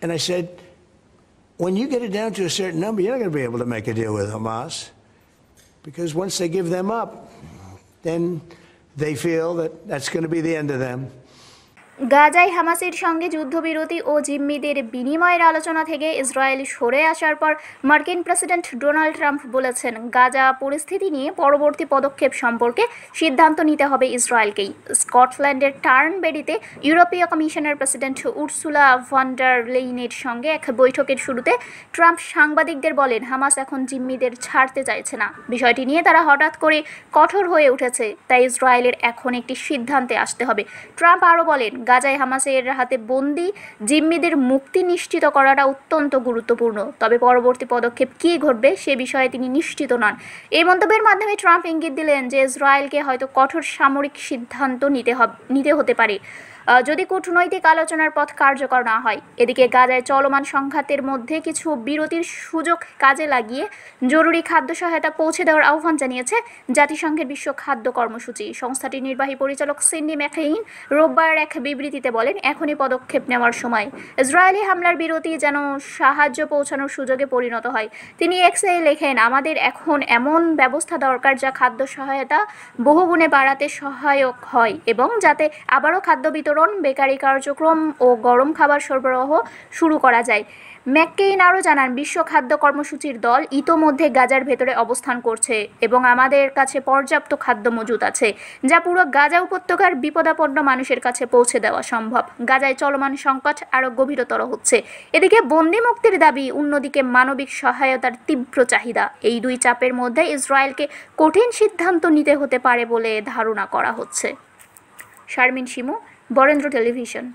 And I said, when you get it down to a certain number, you're not going to be able to make a deal with Hamas, because once they give them up, then they feel that that's going to be the end of them. গাজায় হামাসের সঙ্গে যুদ্ধবিরতি ও জিম্মিদের বিনিময়ের আলোচনা থেকে Israel সরে আসার পর মার্কিন প্রেসিডেন্ট ডোনাল্ড ট্রাম্প বলেছেন, গাজা পরিস্থিতি নিয়ে পরবর্তী পদক্ষেপ সম্পর্কে সিদ্ধান্ত নিতে হবে ইসরায়েলকেই। স্কটল্যান্ডের টার্নবেরিতে ইউরোপীয় কমিশনের প্রেসিডেন্ট উর্সুলা ভন ডার লেইনের সঙ্গে এক বৈঠকের শুরুতে ট্রাম্প সাংবাদিকদের বলেন, হামাস এখন জিম্মিদের ছাড়তে চাইছে না। বিষয়টি নিয়ে তারা হঠাৎ করে কঠোর হয়ে উঠেছে, তাই ইসরায়েলের এখন একটি সিদ্ধান্তে আসতে হবে। ট্রাম্প আরও বলেন, গাজায় হামাসের হাতে বন্দী জিম্মিদের মুক্তি নিশ্চিত করাটা অত্যন্ত গুরুত্বপূর্ণ, তবে পরবর্তী পদক্ষেপ কী ঘটবে সে বিষয়ে তিনি নিশ্চিত নন। এই মন্তব্যের মাধ্যমে ট্রাম্প ইঙ্গিত দিলেন যে ইসরায়েলকে হয়তো কঠোর সামরিক সিদ্ধান্ত নিতে হতে পারে যদি কূটনৈতিক আলোচনার পথ কার্যকর না হয়। এদিকে গাজায় চলমান সংঘাতের মধ্যে কিছু বিরতির সুযোগ কাজে লাগিয়ে জরুরি খাদ্য সহায়তা পৌঁছে দেওয়ার আহ্বান জানিয়েছে জাতিসংঘের বিশ্ব খাদ্য কর্মসূচি। সংস্থাটির নির্বাহী পরিচালক সিন্ডি ম্যাককেইন রোববার এক বিবৃতিতে বলেন, এখনই পদক্ষেপ নেওয়ার সময়। ইসরায়েলি হামলার বিরতি যেন সাহায্য পৌঁছানোর সুযোগে পরিণত হয়। তিনি এক্সে লেখেন, আমাদের এখন এমন ব্যবস্থা দরকার যা খাদ্য সহায়তা বহুগুণে বাড়াতে সহায়ক হয় এবং যাতে আবারও খাদ্য বিতরণ, বেকারি কার্যক্রম ও গরম খাবার সরবরাহ শুরু করা যায়। ম্যাককেইন আরও জানান, বিশ্ব খাদ্য কর্মসূচির দল ইতোমধ্যে গাজার ভেতরে অবস্থান করছে এবং আমাদের কাছে পর্যাপ্ত খাদ্য মজুদ আছে, যা পুরো গাজা উপত্যকার বিপদাপন্ন মানুষের কাছে পৌঁছে দেওয়া সম্ভব। গাজায় চলমান সংকট আরও গভীরতর হচ্ছে। এদিকে বন্দি মুক্তির দাবি, অন্যদিকে মানবিক সহায়তার তীব্র চাহিদা। এই দুই চাপের মধ্যে ইসরায়েলকে কঠিন সিদ্ধান্ত নিতে হতে পারে বলে ধারণা করা হচ্ছে। শারমিন শিমু, বরেন্দ্র টেলিভিশন।